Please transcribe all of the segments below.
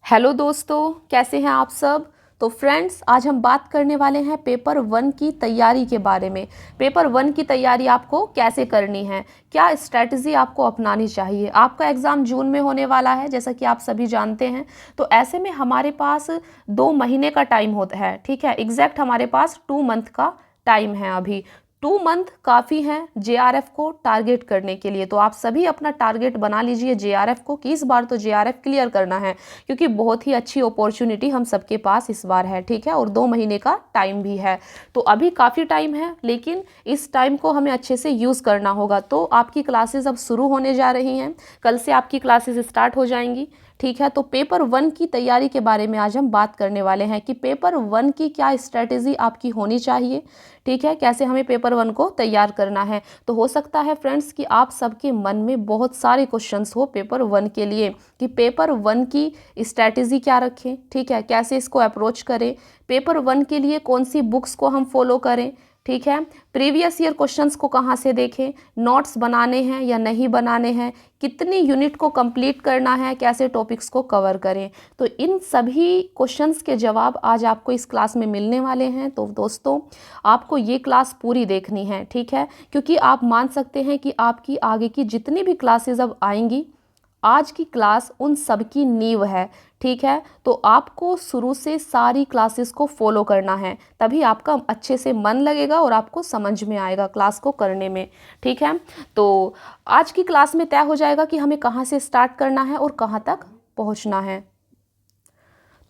Hello दोस्तों, कैसे हैं आप सब। तो फ्रेंड्स, आज हम बात करने वाले हैं पेपर वन की तैयारी के बारे में। पेपर वन की तैयारी आपको कैसे करनी है, क्या स्ट्रैटेजी आपको अपनानी चाहिए। आपका एग्ज़ाम जून में होने वाला है, जैसा कि आप सभी जानते हैं। तो ऐसे में हमारे पास 2 महीने का टाइम होता है, ठीक है। एग्जैक्ट हमारे पास 2 मंथ का टाइम है अभी। 2 मंथ काफ़ी हैं जेआरएफ को टारगेट करने के लिए। तो आप सभी अपना टारगेट बना लीजिए जेआरएफ को, कि इस बार तो जेआरएफ क्लियर करना है, क्योंकि बहुत ही अच्छी अपॉर्चुनिटी हम सबके पास इस बार है, ठीक है। और 2 महीने का टाइम भी है, तो अभी काफ़ी टाइम है, लेकिन इस टाइम को हमें अच्छे से यूज़ करना होगा। तो आपकी क्लासेस अब शुरू होने जा रही हैं, कल से आपकी क्लासेस स्टार्ट हो जाएंगी, ठीक है। तो पेपर वन की तैयारी के बारे में आज हम बात करने वाले हैं कि पेपर वन की क्या स्ट्रेटेजी आपकी होनी चाहिए, ठीक है। कैसे हमें पेपर वन को तैयार करना है। तो हो सकता है फ्रेंड्स कि आप सबके मन में बहुत सारे क्वेश्चंस हो पेपर वन के लिए, कि पेपर वन की स्ट्रेटेजी क्या रखें, ठीक है, कैसे इसको अप्रोच करें, पेपर वन के लिए कौन सी बुक्स को हम फॉलो करें, ठीक है। प्रीवियस ईयर क्वेश्चंस को कहाँ से देखें, नोट्स बनाने हैं या नहीं बनाने हैं, कितनी यूनिट को कंप्लीट करना है, कैसे टॉपिक्स को कवर करें। तो इन सभी क्वेश्चंस के जवाब आज आपको इस क्लास में मिलने वाले हैं। तो दोस्तों, आपको ये क्लास पूरी देखनी है, ठीक है, क्योंकि आप मान सकते हैं कि आपकी आगे की जितनी भी क्लासेस अब आएंगी, आज की क्लास उन सब की नींव है, ठीक है। तो आपको शुरू से सारी क्लासेस को फॉलो करना है, तभी आपका अच्छे से मन लगेगा और आपको समझ में आएगा क्लास को करने में, ठीक है। तो आज की क्लास में तय हो जाएगा कि हमें कहाँ से स्टार्ट करना है और कहाँ तक पहुँचना है।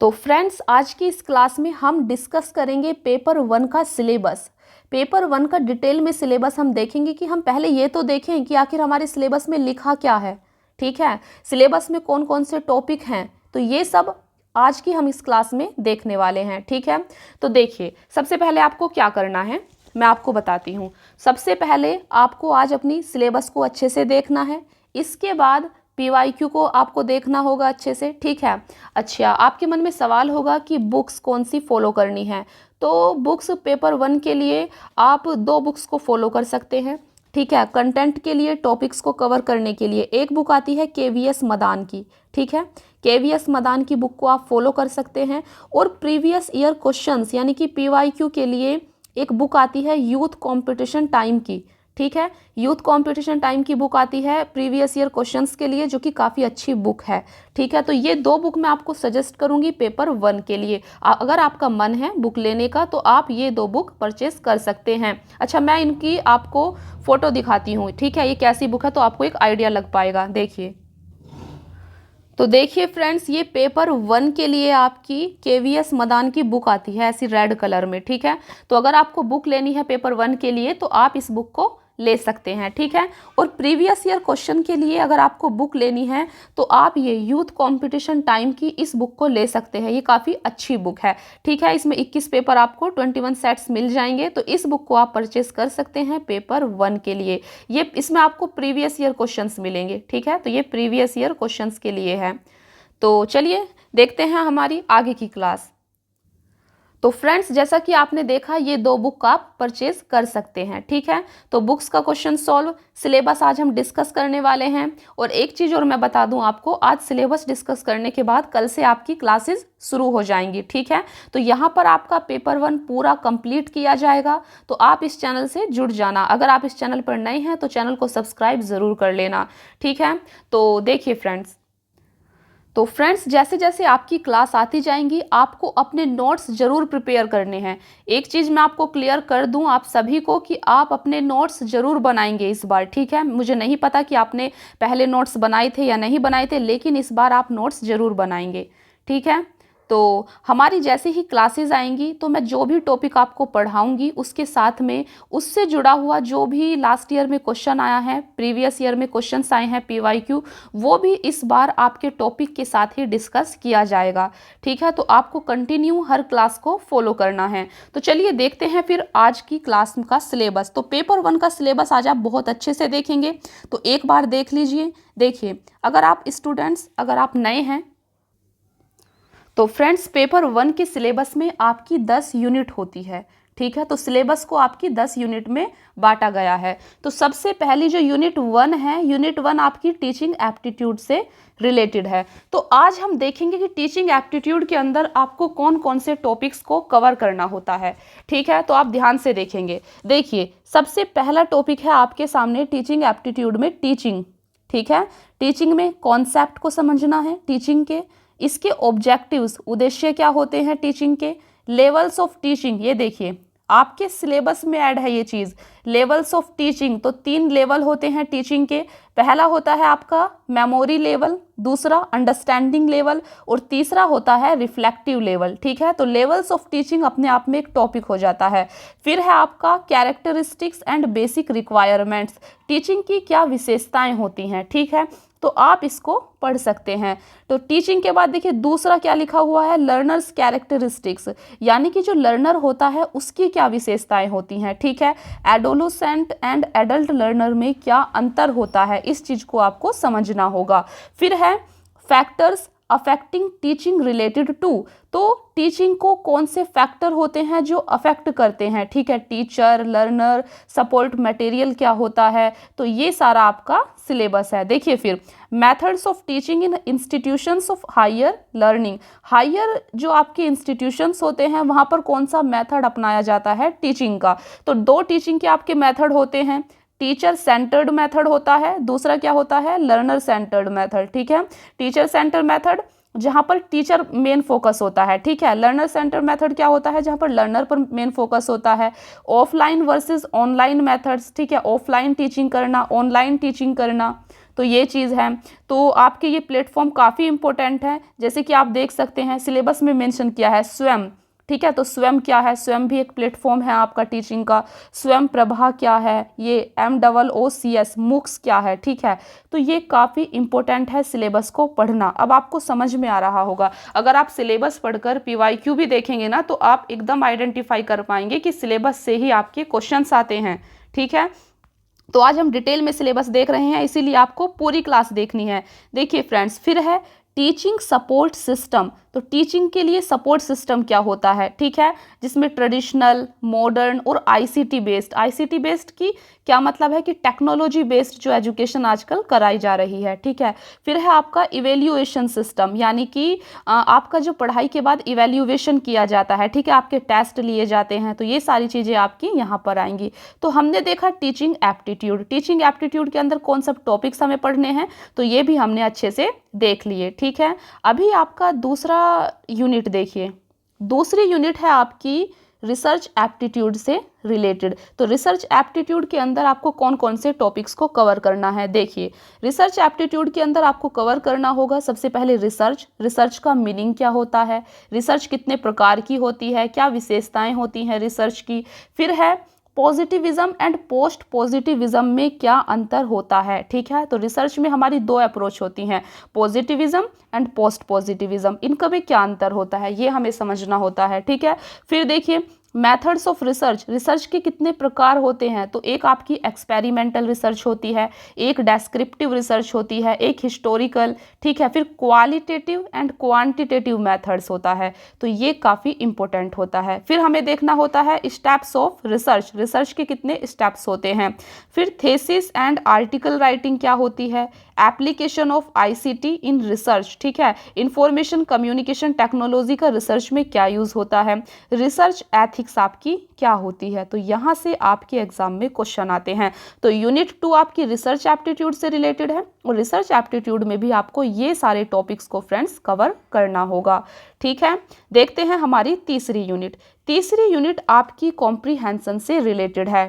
तो फ्रेंड्स, आज की इस क्लास में हम डिस्कस करेंगे पेपर वन का सिलेबस। पेपर वन का डिटेल में सिलेबस हम देखेंगे कि हम पहले ये तो देखें कि आखिर हमारे सिलेबस में लिखा क्या है, ठीक है। सिलेबस में कौन कौन से टॉपिक हैं, तो ये सब आज की हम इस क्लास में देखने वाले हैं, ठीक है। तो देखिए, सबसे पहले आपको क्या करना है मैं आपको बताती हूँ। सबसे पहले आपको आज अपनी सिलेबस को अच्छे से देखना है, इसके बाद पीवाईक्यू को आपको देखना होगा अच्छे से, ठीक है। अच्छा, आपके मन में सवाल होगा कि बुक्स कौन सी फॉलो करनी है। तो बुक्स पेपर वन के लिए आप 2 बुक्स को फॉलो कर सकते हैं, ठीक है। कंटेंट के लिए, टॉपिक्स को कवर करने के लिए एक बुक आती है केवीएस मदान की, ठीक है। केवीएस मदान की बुक को आप फॉलो कर सकते हैं। और प्रीवियस ईयर क्वेश्चंस यानी कि पीवाईक्यू के लिए एक बुक आती है यूथ कंपटीशन टाइम की, ठीक है। यूथ कंपटीशन टाइम की बुक आती है प्रीवियस ईयर क्वेश्चंस के लिए, जो कि काफ़ी अच्छी बुक है, ठीक है। तो ये 2 बुक मैं आपको सजेस्ट करूंगी पेपर वन के लिए। अगर आपका मन है बुक लेने का तो आप ये 2 बुक परचेस कर सकते हैं। अच्छा, मैं इनकी आपको फ़ोटो दिखाती हूँ, ठीक है, ये कैसी बुक है, तो आपको एक आइडिया लग पाएगा। देखिए, तो देखिए फ्रेंड्स, ये पेपर वन के लिए आपकी केवीएस मदान की बुक आती है ऐसी रेड कलर में, ठीक है। तो अगर आपको बुक लेनी है पेपर वन के लिए तो आप इस बुक को ले सकते हैं, ठीक है। और प्रीवियस ईयर क्वेश्चन के लिए अगर आपको बुक लेनी है तो आप ये यूथ कंपटीशन टाइम की इस बुक को ले सकते हैं। ये काफ़ी अच्छी बुक है, ठीक है। इसमें 21 पेपर आपको 21 सेट्स मिल जाएंगे, तो इस बुक को आप परचेस कर सकते हैं पेपर वन के लिए। ये इसमें आपको प्रीवियस ईयर क्वेश्चंस मिलेंगे, ठीक है। तो ये प्रीवियस ईयर क्वेश्चंस के लिए है। तो चलिए देखते हैं हमारी आगे की क्लास। तो फ्रेंड्स, जैसा कि आपने देखा, ये 2 बुक आप परचेज कर सकते हैं, ठीक है। तो बुक्स का क्वेश्चन सॉल्व, सिलेबस आज हम डिस्कस करने वाले हैं। और एक चीज़ और मैं बता दूं आपको, आज सिलेबस डिस्कस करने के बाद कल से आपकी क्लासेस शुरू हो जाएंगी, ठीक है। तो यहाँ पर आपका पेपर वन पूरा कंप्लीट किया जाएगा। तो आप इस चैनल से जुड़ जाना। अगर आप इस चैनल पर नए हैं तो चैनल को सब्सक्राइब ज़रूर कर लेना, ठीक है। तो देखिए फ्रेंड्स, तो फ्रेंड्स, जैसे जैसे आपकी क्लास आती जाएंगी आपको अपने नोट्स ज़रूर प्रिपेयर करने हैं। एक चीज़ मैं आपको क्लियर कर दूं आप सभी को कि आप अपने नोट्स ज़रूर बनाएंगे इस बार, ठीक है। मुझे नहीं पता कि आपने पहले नोट्स बनाए थे या नहीं बनाए थे, लेकिन इस बार आप नोट्स ज़रूर बनाएंगे, ठीक है। तो हमारी जैसे ही क्लासेस आएंगी तो मैं जो भी टॉपिक आपको पढ़ाऊंगी उसके साथ में उससे जुड़ा हुआ जो भी लास्ट ईयर में क्वेश्चन आया है, प्रीवियस ईयर में क्वेश्चंस आए हैं पीवाईक्यू, वो भी इस बार आपके टॉपिक के साथ ही डिस्कस किया जाएगा, ठीक है। तो आपको कंटिन्यू हर क्लास को फॉलो करना है। तो चलिए देखते हैं फिर आज की क्लास का सिलेबस। तो पेपर वन का सिलेबस आज आप बहुत अच्छे से देखेंगे, तो एक बार देख लीजिए। देखिए, अगर आप स्टूडेंट्स, अगर आप नए हैं तो फ्रेंड्स, पेपर वन के सिलेबस में आपकी 10 यूनिट होती है, ठीक है। तो सिलेबस को आपकी 10 यूनिट में बांटा गया है। तो सबसे पहली जो यूनिट 1 है, यूनिट 1 आपकी टीचिंग एप्टीट्यूड से रिलेटेड है। तो आज हम देखेंगे कि टीचिंग एप्टीट्यूड के अंदर आपको कौन कौन से टॉपिक्स को कवर करना होता है, ठीक है। तो आप ध्यान से देखेंगे। देखिए, सबसे पहला टॉपिक है आपके सामने टीचिंग एप्टीट्यूड में टीचिंग, ठीक है। टीचिंग में कॉन्सेप्ट को समझना है टीचिंग के, इसके ऑब्जेक्टिव्स, उद्देश्य क्या होते हैं टीचिंग के, लेवल्स ऑफ टीचिंग, ये देखिए आपके सिलेबस में ऐड है ये चीज़, लेवल्स ऑफ टीचिंग। तो 3 लेवल होते हैं टीचिंग के। पहला होता है आपका मेमोरी लेवल, दूसरा अंडरस्टैंडिंग लेवल और तीसरा होता है रिफ्लेक्टिव लेवल, ठीक है। तो लेवल्स ऑफ टीचिंग अपने आप में एक टॉपिक हो जाता है। फिर है आपका characteristics and basic requirements, teaching की क्या विशेषताएं होती हैं, ठीक है। तो आप इसको पढ़ सकते हैं। तो टीचिंग के बाद देखिए दूसरा क्या लिखा हुआ है, लर्नर्स कैरेक्टरिस्टिक्स, यानी कि जो लर्नर होता है उसकी क्या विशेषताएं होती हैं, ठीक है। एडोलेसेंट एंड एडल्ट लर्नर में क्या अंतर होता है, इस चीज को आपको समझना होगा। फिर है factors affecting teaching related to, तो टीचिंग को कौन से फैक्टर होते हैं जो अफेक्ट करते हैं, ठीक है। टीचर, लर्नर, सपोर्ट मटेरियल क्या होता है, तो ये सारा आपका सिलेबस है। देखिए फिर methods of teaching in institutions of higher learning, higher जो आपके इंस्टीट्यूशंस होते हैं वहाँ पर कौन सा मेथड अपनाया जाता है टीचिंग का। तो 2 टीचिंग के आपके मेथड होते हैं, टीचर सेंटर्ड मेथड होता है, दूसरा क्या होता है, लर्नर सेंटर्ड मेथड, ठीक है। टीचर सेंटर्ड मेथड जहाँ पर टीचर मेन फोकस होता है, ठीक है। लर्नर सेंटर मेथड क्या होता है, जहाँ पर लर्नर पर मेन फोकस होता है। ऑफलाइन वर्सेस ऑनलाइन मेथड्स, ठीक है, ऑफलाइन टीचिंग करना, ऑनलाइन टीचिंग करना, तो ये चीज़ है। तो आपके ये प्लेटफॉर्म काफ़ी इंपॉर्टेंट है, जैसे कि आप देख सकते हैं सिलेबस में मेंशन किया है स्वयं, ठीक है। तो स्वयं क्या है, स्वयं भी एक प्लेटफॉर्म है आपका टीचिंग का। स्वयं प्रभा क्या है, ये MOOCs मूक्स क्या है, ठीक है। तो ये काफ़ी इंपॉर्टेंट है सिलेबस को पढ़ना। अब आपको समझ में आ रहा होगा, अगर आप सिलेबस पढ़कर PYQ भी देखेंगे ना तो आप एकदम आइडेंटिफाई कर पाएंगे कि सिलेबस से ही आपके क्वेश्चंस आते हैं, ठीक है। तो आज हम डिटेल में सिलेबस देख रहे हैं, इसीलिए आपको पूरी क्लास देखनी है। देखिए फ्रेंड्स, फिर है टीचिंग सपोर्ट सिस्टम। तो टीचिंग के लिए सपोर्ट सिस्टम क्या होता है, ठीक है, जिसमें ट्रेडिशनल, मॉडर्न और ICT बेस्ड, ICT बेस्ड की क्या मतलब है कि टेक्नोलॉजी बेस्ड जो एजुकेशन आजकल कराई जा रही है, ठीक है। फिर है आपका इवेल्युएशन सिस्टम, यानी कि आपका जो पढ़ाई के बाद इवेल्युएशन किया जाता है, ठीक है, आपके टेस्ट लिए जाते हैं, तो ये सारी चीज़ें आपकी यहाँ पर आएंगी। तो हमने देखा टीचिंग एप्टीट्यूड, टीचिंग एप्टीट्यूड के अंदर कौन सा टॉपिक्स हमें पढ़ने हैं, तो ये भी हमने अच्छे से देख लिए, ठीक है। अभी आपका दूसरा यूनिट देखिए, दूसरी यूनिट है आपकी रिसर्च एप्टीट्यूड से रिलेटेड। तो रिसर्च एप्टीट्यूड के अंदर आपको कौन कौन से टॉपिक्स को कवर करना है, देखिए रिसर्च एप्टीट्यूड के अंदर आपको कवर करना होगा सबसे पहले रिसर्च, रिसर्च का मीनिंग क्या होता है, रिसर्च कितने प्रकार की होती है, क्या विशेषताएं होती हैं रिसर्च की। फिर है पॉजिटिविज्म एंड पोस्ट पॉजिटिविज्म में क्या अंतर होता है, ठीक है। तो रिसर्च में हमारी 2 अप्रोच होती हैं, पॉजिटिविज्म एंड पोस्ट पॉजिटिविज्म, इनका भी क्या अंतर होता है ये हमें समझना होता है, ठीक है। फिर देखिए मेथड्स ऑफ रिसर्च, रिसर्च के कितने प्रकार होते हैं, तो एक आपकी एक्सपेरिमेंटल रिसर्च होती है, एक डेस्क्रिप्टिव रिसर्च होती है, एक हिस्टोरिकल, ठीक है। फिर क्वालिटेटिव एंड क्वांटिटेटिव मेथड्स होता है, तो ये काफ़ी इंपॉर्टेंट होता है। फिर हमें देखना होता है स्टेप्स ऑफ रिसर्च, रिसर्च के कितने स्टेप्स होते हैं। फिर थेसिस एंड आर्टिकल राइटिंग क्या होती है, application of ICT in research, ठीक है, इंफॉर्मेशन कम्युनिकेशन टेक्नोलॉजी का रिसर्च में क्या यूज़ होता है, रिसर्च एथिक्स आपकी क्या होती है। तो यहाँ से आपके एग्जाम में क्वेश्चन आते हैं। तो यूनिट 2 आपकी रिसर्च एप्टीट्यूड से रिलेटेड है और रिसर्च एप्टीट्यूड में भी आपको ये सारे टॉपिक्स को फ्रेंड्स कवर करना होगा, ठीक है। देखते हैं हमारी तीसरी यूनिट, तीसरी यूनिट आपकी कॉम्प्रीहेंशन से रिलेटेड है।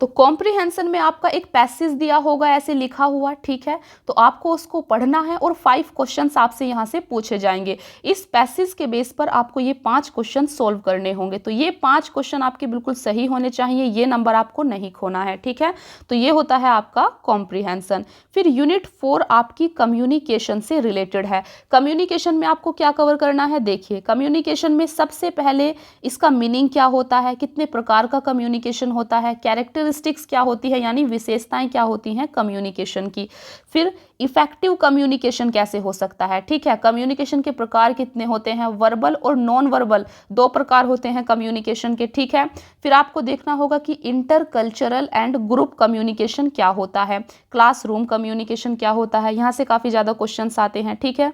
तो कॉम्प्रिहेंशन में आपका एक पैसेज दिया होगा ऐसे लिखा हुआ, ठीक है, तो आपको उसको पढ़ना है और 5 क्वेश्चंस आपसे यहाँ से पूछे जाएंगे। इस पैसेज के बेस पर आपको ये 5 क्वेश्चन सॉल्व करने होंगे। तो ये 5 क्वेश्चन आपके बिल्कुल सही होने चाहिए, ये नंबर आपको नहीं खोना है, ठीक है। तो ये होता है आपका कॉम्प्रिहेंशन। फिर यूनिट 4 आपकी कम्युनिकेशन से रिलेटेड है। कम्युनिकेशन में आपको क्या कवर करना है, देखिए कम्युनिकेशन में सबसे पहले इसका मीनिंग क्या होता है, कितने प्रकार का कम्युनिकेशन होता है, कैरेक्टर कैरेक्टरिस्टिक्स क्या होती है, यानी विशेषताएं क्या होती हैं कम्युनिकेशन की। फिर इफेक्टिव कम्युनिकेशन कैसे हो सकता है, ठीक है, कम्युनिकेशन के प्रकार कितने होते हैं, वर्बल और नॉन वर्बल 2 प्रकार होते हैं कम्युनिकेशन के, ठीक है। फिर आपको देखना होगा कि inter cultural and group communication क्या होता है, क्लासरूम कम्युनिकेशन क्या होता है, यहाँ से काफ़ी ज़्यादा क्वेश्चंस आते हैं, ठीक है।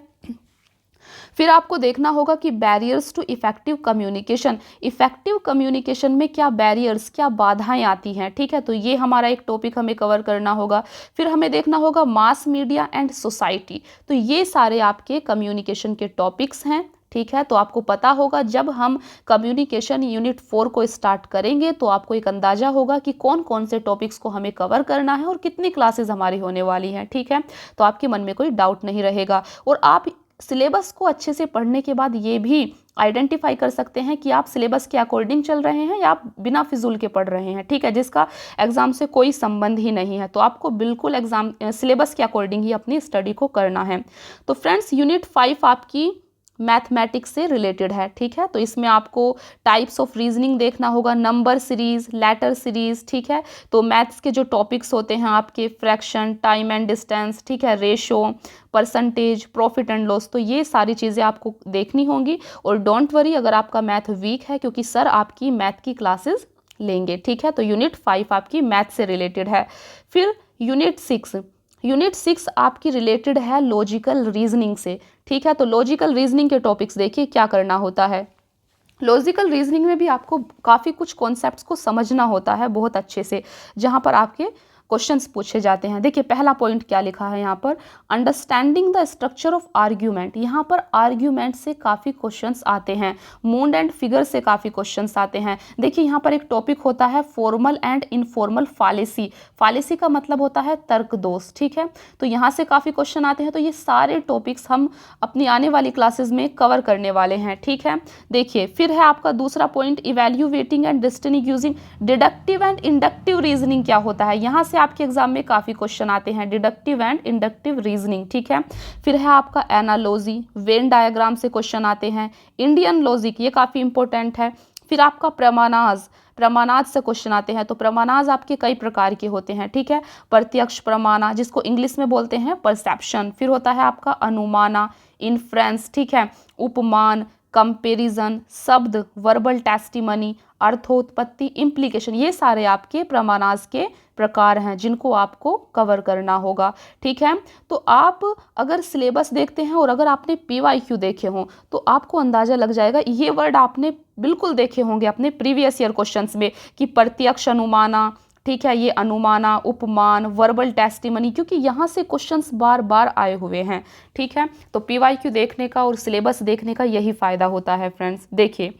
फिर आपको देखना होगा कि barriers to effective communication, effective communication में क्या बैरियर्स, क्या बाधाएं आती हैं, ठीक है, तो ये हमारा एक टॉपिक हमें कवर करना होगा। फिर हमें देखना होगा मास मीडिया एंड सोसाइटी, तो ये सारे आपके कम्युनिकेशन के टॉपिक्स हैं, ठीक है। तो आपको पता होगा जब हम कम्युनिकेशन यूनिट 4 को स्टार्ट करेंगे तो आपको एक अंदाजा होगा कि कौन कौन से टॉपिक्स को हमें कवर करना है और कितनी क्लासेस हमारी होने वाली हैं, ठीक है। तो आपके मन में कोई डाउट नहीं रहेगा और आप सिलेबस को अच्छे से पढ़ने के बाद ये भी आइडेंटिफाई कर सकते हैं कि आप सिलेबस के अकॉर्डिंग चल रहे हैं या आप बिना फिजूल के पढ़ रहे हैं, ठीक है, जिसका एग्जाम से कोई संबंध ही नहीं है। तो आपको बिल्कुल एग्जाम सिलेबस के अकॉर्डिंग ही अपनी स्टडी को करना है। तो फ्रेंड्स यूनिट 5 आपकी मैथमेटिक्स से रिलेटेड है, ठीक है। तो इसमें आपको टाइप्स ऑफ रीजनिंग देखना होगा, नंबर सीरीज, लेटर सीरीज, ठीक है। तो मैथ्स के जो टॉपिक्स होते हैं आपके फ्रैक्शन, टाइम एंड डिस्टेंस, ठीक है, ratio, percentage, profit and loss, तो ये सारी चीज़ें आपको देखनी होंगी। और डोंट वरी अगर आपका मैथ वीक है, क्योंकि सर आपकी मैथ की क्लासेस लेंगे, ठीक है। तो यूनिट 5 आपकी मैथ से रिलेटेड है। फिर यूनिट 6 आपकी रिलेटेड है लॉजिकल रीजनिंग से, ठीक है। तो लॉजिकल रीजनिंग के टॉपिक्स देखिए क्या करना होता है। लॉजिकल रीजनिंग में भी आपको काफ़ी कुछ कॉन्सेप्ट्स को समझना होता है बहुत अच्छे से, जहाँ पर आपके क्वेश्चंस पूछे जाते हैं। देखिए पहला पॉइंट क्या लिखा है यहाँ पर, understanding the structure of argument, यहाँ पर आर्ग्यूमेंट से काफ़ी क्वेश्चंस आते हैं, मूड एंड फिगर से काफ़ी क्वेश्चंस आते हैं। देखिए यहाँ पर एक टॉपिक होता है फॉर्मल एंड इनफॉर्मल फालेसी, फालेसी का मतलब होता है तर्क दोष, ठीक है। तो यहाँ से काफ़ी क्वेश्चन आते हैं। तो ये सारे टॉपिक्स हम अपनी आने वाली क्लासेज में कवर करने वाले हैं, ठीक है। देखिए फिर है आपका दूसरा point, evaluating and distinguishing deductive and inductive reasoning क्या होता है, यहाँ से आपके एग्जाम में काफी क्वेश्चन आते हैं, डिडक्टिव एंड इंडक्टिव रीजनिंग, ठीक है। फिर है आपका एनालॉजी, वेन डायग्राम से क्वेश्चन आते हैं, इंडियन लॉजिक, ये काफी इंपॉर्टेंट है। फिर आपका प्रमाणाज, प्रमाणाज से क्वेश्चन आते हैं। तो प्रमाणाज आपके कई प्रकार के होते हैं, ठीक है, प्रत्यक्ष प्रमाणा जिसको इंग्लिश में बोलते हैं परसेप्शन, फिर होता है आपका अनुमाना, इन्फ्रेंस, ठीक है, उपमान, कंपेरिजन, शब्द, वर्बल टेस्टिमनी, अर्थोत्पत्ति, इम्प्लीकेशन, ये सारे आपके प्रमाणाज के प्रकार हैं जिनको आपको कवर करना होगा, ठीक है। तो आप अगर सिलेबस देखते हैं और अगर आपने PYQ देखे हों तो आपको अंदाजा लग जाएगा, ये वर्ड आपने बिल्कुल देखे होंगे अपने प्रीवियस ईयर क्वेश्चंस में कि प्रत्यक्ष अनुमाना, ठीक है, ये अनुमाना, उपमान, वर्बल टेस्टिमनी, क्योंकि यहाँ से क्वेश्चंस बार बार आए हुए हैं, ठीक है। तो PYQ देखने का और सिलेबस देखने का यही फायदा होता है फ्रेंड्स। देखिए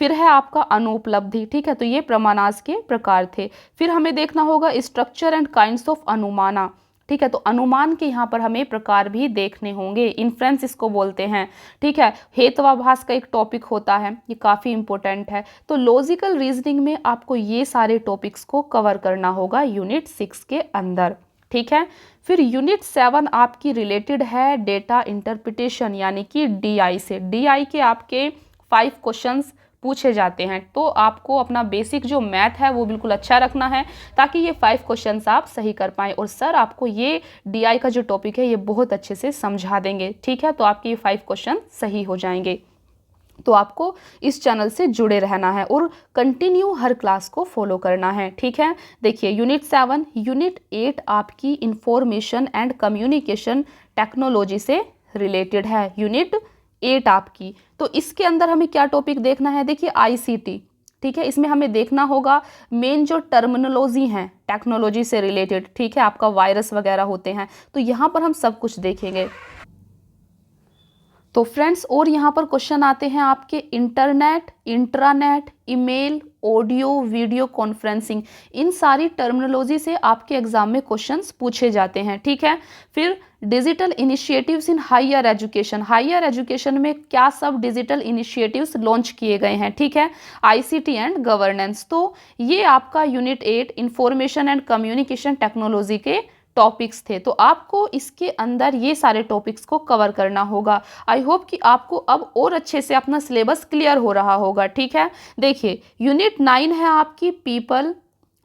फिर है आपका अनुपलब्धि, ठीक है, तो ये प्रमाणाज के प्रकार थे। फिर हमें देखना होगा स्ट्रक्चर एंड काइंड्स ऑफ अनुमाना, ठीक है, तो अनुमान के यहाँ पर हमें प्रकार भी देखने होंगे, इन्फ्रेंस इसको बोलते हैं, ठीक है। हेत्वाभास का एक टॉपिक होता है, ये काफ़ी इंपॉर्टेंट है। तो लॉजिकल रीजनिंग में आपको ये सारे टॉपिक्स को कवर करना होगा यूनिट 6 के अंदर, ठीक है। फिर यूनिट 7 आपकी रिलेटेड है डेटा इंटरप्रिटेशन यानी कि DI से। DI के आपके 5 क्वेश्चंस पूछे जाते हैं, तो आपको अपना बेसिक जो मैथ है वो बिल्कुल अच्छा रखना है ताकि ये 5 क्वेश्चंस आप सही कर पाएँ। और सर आपको ये DI का जो टॉपिक है ये बहुत अच्छे से समझा देंगे, ठीक है। तो आपके ये 5 क्वेश्चन सही हो जाएंगे। तो आपको इस चैनल से जुड़े रहना है और कंटिन्यू हर क्लास को फॉलो करना है, ठीक है। देखिए यूनिट 7, यूनिट 8 आपकी इंफॉर्मेशन एंड कम्युनिकेशन टेक्नोलॉजी से रिलेटेड है, यूनिट 8 आपकी। तो इसके अंदर हमें क्या टॉपिक देखना है, देखिए ICT, ठीक है, इसमें हमें देखना होगा मेन जो टर्मिनोलॉजी हैं टेक्नोलॉजी से रिलेटेड, ठीक है, आपका वायरस वगैरह होते हैं, तो यहाँ पर हम सब कुछ देखेंगे। तो फ्रेंड्स और यहाँ पर क्वेश्चन आते हैं आपके internet, intranet, email, audio, video conferencing, इन सारी टर्मिनोलॉजी से आपके एग्जाम में क्वेश्चंस पूछे जाते हैं, ठीक है। फिर digital initiatives in higher education, higher education में क्या सब डिजिटल इनिशिएटिव्स लॉन्च किए गए हैं, ठीक है, ICT एंड गवर्नेंस। तो ये आपका unit 8 information and communication technology के टॉपिक्स थे। तो आपको इसके अंदर ये सारे टॉपिक्स को कवर करना होगा। आई होप कि आपको अब और अच्छे से अपना सिलेबस क्लियर हो रहा होगा, ठीक है। देखिए यूनिट 9 है आपकी पीपल,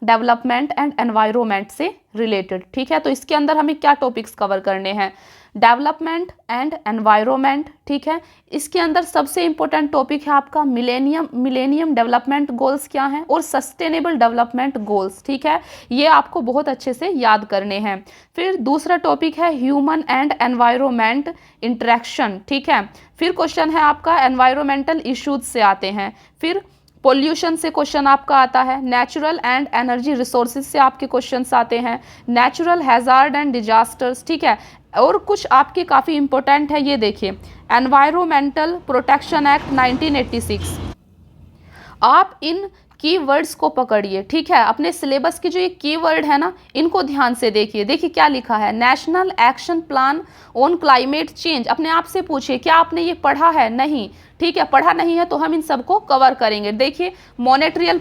डेवलपमेंट एंड एनवायरनमेंट से रिलेटेड। ठीक है, तो इसके अंदर हमें क्या टॉपिक्स कवर करने हैं, डेवलपमेंट एंड एनवायरनमेंट। ठीक है, इसके अंदर सबसे इंपॉर्टेंट टॉपिक है आपका मिलेनियम डेवलपमेंट गोल्स क्या हैं और सस्टेनेबल डेवलपमेंट गोल्स। ठीक है, ये आपको बहुत अच्छे से याद करने हैं। फिर दूसरा टॉपिक है ह्यूमन एंड एनवायरनमेंट इंटरेक्शन। ठीक है, फिर क्वेश्चन है आपका एनवायरमेंटल इश्यूज से आते हैं, फिर पोल्यूशन से क्वेश्चन आपका आता है, नेचुरल एंड एनर्जी रिसोर्सेज से आपके क्वेश्चंस आते हैं, नेचुरल हैजार्ड एंड डिजास्टर्स। ठीक है, और कुछ आपके काफ़ी इंपॉर्टेंट है, ये देखिए एनवायरमेंटल प्रोटेक्शन एक्ट 1986। आप इन कीवर्ड्स को पकड़िए। ठीक है, अपने सिलेबस की जो ये कीवर्ड है ना, इनको ध्यान से देखिए। देखिए क्या लिखा है, national action plan on climate change. अपने आप से पूछिए क्या आपने ये पढ़ा है, नहीं। ठीक है, पढ़ा नहीं है तो हम इन सबको कवर करेंगे। देखिए मॉनेट्रियल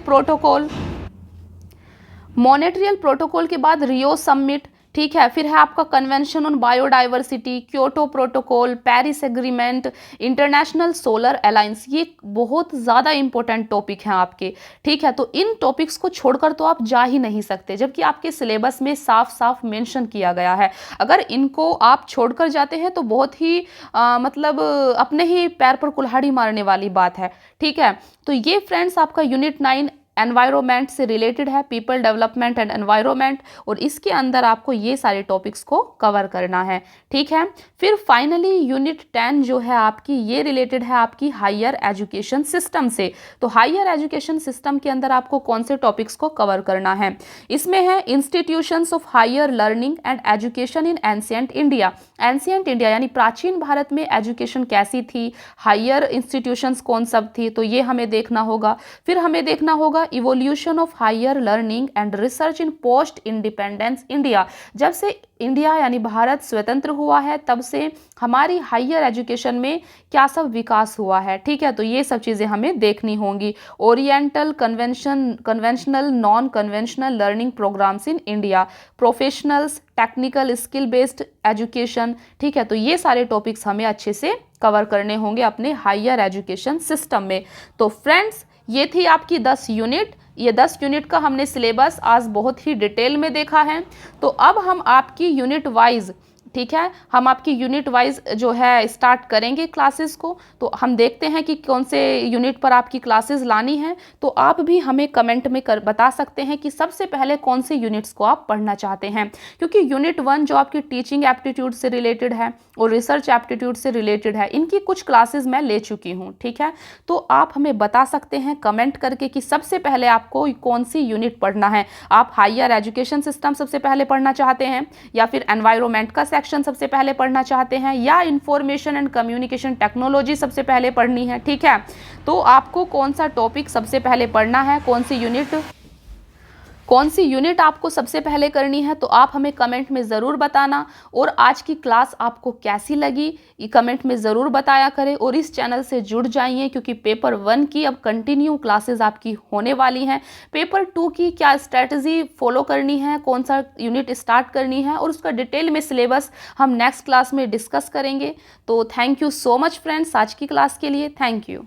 प्रोटोकॉल के बाद रियो समिट। ठीक है, फिर है आपका convention on biodiversity, Kyoto protocol, Paris agreement, international solar alliance. ये बहुत ज़्यादा इंपॉर्टेंट टॉपिक हैं आपके। ठीक है, तो इन टॉपिक्स को छोड़कर तो आप जा ही नहीं सकते, जबकि आपके सिलेबस में साफ साफ मेंशन किया गया है। अगर इनको आप छोड़कर जाते हैं तो बहुत ही मतलब अपने ही पैर पर कुल्हाड़ी मारने वाली बात है। ठीक है, तो ये फ्रेंड्स आपका यूनिट 9 एनवायरनमेंट से रिलेटेड है, पीपल डेवलपमेंट एंड एनवायरनमेंट, और इसके अंदर आपको ये सारे टॉपिक्स को कवर करना है। ठीक है, फिर फाइनली यूनिट 10 जो है आपकी, ये रिलेटेड है आपकी हायर एजुकेशन सिस्टम से। तो हायर एजुकेशन सिस्टम के अंदर आपको कौन से टॉपिक्स को कवर करना है, इसमें है institutions of higher learning and education in ancient India. Ancient India यानी प्राचीन भारत में एजुकेशन कैसी थी, हायर इंस्टीट्यूशंस कौन सब थी, तो ये हमें देखना होगा। फिर हमें देखना होगा evolution of higher learning and research in post independence India. जब से इंडिया यानी भारत स्वतंत्र हुआ है, तब से हमारी हायर एजुकेशन में क्या सब विकास हुआ है। ठीक है, तो ये सब चीज़ें हमें देखनी होंगी। Oriental conventional non conventional learning programmes in India, professionals, technical skill based education. ठीक है, तो ये सारे टॉपिक्स हमें अच्छे से कवर करने होंगे अपने हायर एजुकेशन सिस्टम में। तो फ्रेंड्स, ये थी आपकी 10 यूनिट। ये 10 यूनिट का हमने सिलेबस आज बहुत ही डिटेल में देखा है। तो अब हम आपकी यूनिट वाइज, ठीक है, हम आपकी यूनिट वाइज जो है स्टार्ट करेंगे क्लासेस को। तो हम देखते हैं कि कौन से यूनिट पर आपकी क्लासेस लानी है। तो आप भी हमें कमेंट में बता सकते हैं कि सबसे पहले कौन से यूनिट्स को आप पढ़ना चाहते हैं, क्योंकि यूनिट 1 जो आपकी टीचिंग एप्टीट्यूड से रिलेटेड है और रिसर्च एप्टीट्यूड से रिलेटेड है, इनकी कुछ क्लासेस मैं ले चुकी हूँ। ठीक है, तो आप हमें बता सकते हैं कमेंट करके कि सबसे पहले आपको कौन सी यूनिट पढ़ना है। आप हायर एजुकेशन सिस्टम सबसे पहले पढ़ना चाहते हैं, या फिर एनवायरनमेंट का सेक्शन सबसे पहले पढ़ना चाहते हैं, या इंफॉर्मेशन एंड कम्युनिकेशन टेक्नोलॉजी सबसे पहले पढ़नी है। ठीक है, तो आपको कौन सा टॉपिक सबसे पहले पढ़ना है, कौन सी यूनिट आपको सबसे पहले करनी है, तो आप हमें कमेंट में ज़रूर बताना। और आज की क्लास आपको कैसी लगी ये कमेंट में ज़रूर बताया करें, और इस चैनल से जुड़ जाइए, क्योंकि पेपर 1 की अब कंटिन्यू क्लासेस आपकी होने वाली हैं। पेपर 2 की क्या स्ट्रेटजी फॉलो करनी है, कौन सा यूनिट स्टार्ट करनी है, और उसका डिटेल में सिलेबस हम नेक्स्ट क्लास में डिस्कस करेंगे। तो thank you so much friends आज की क्लास के लिए। Thank you.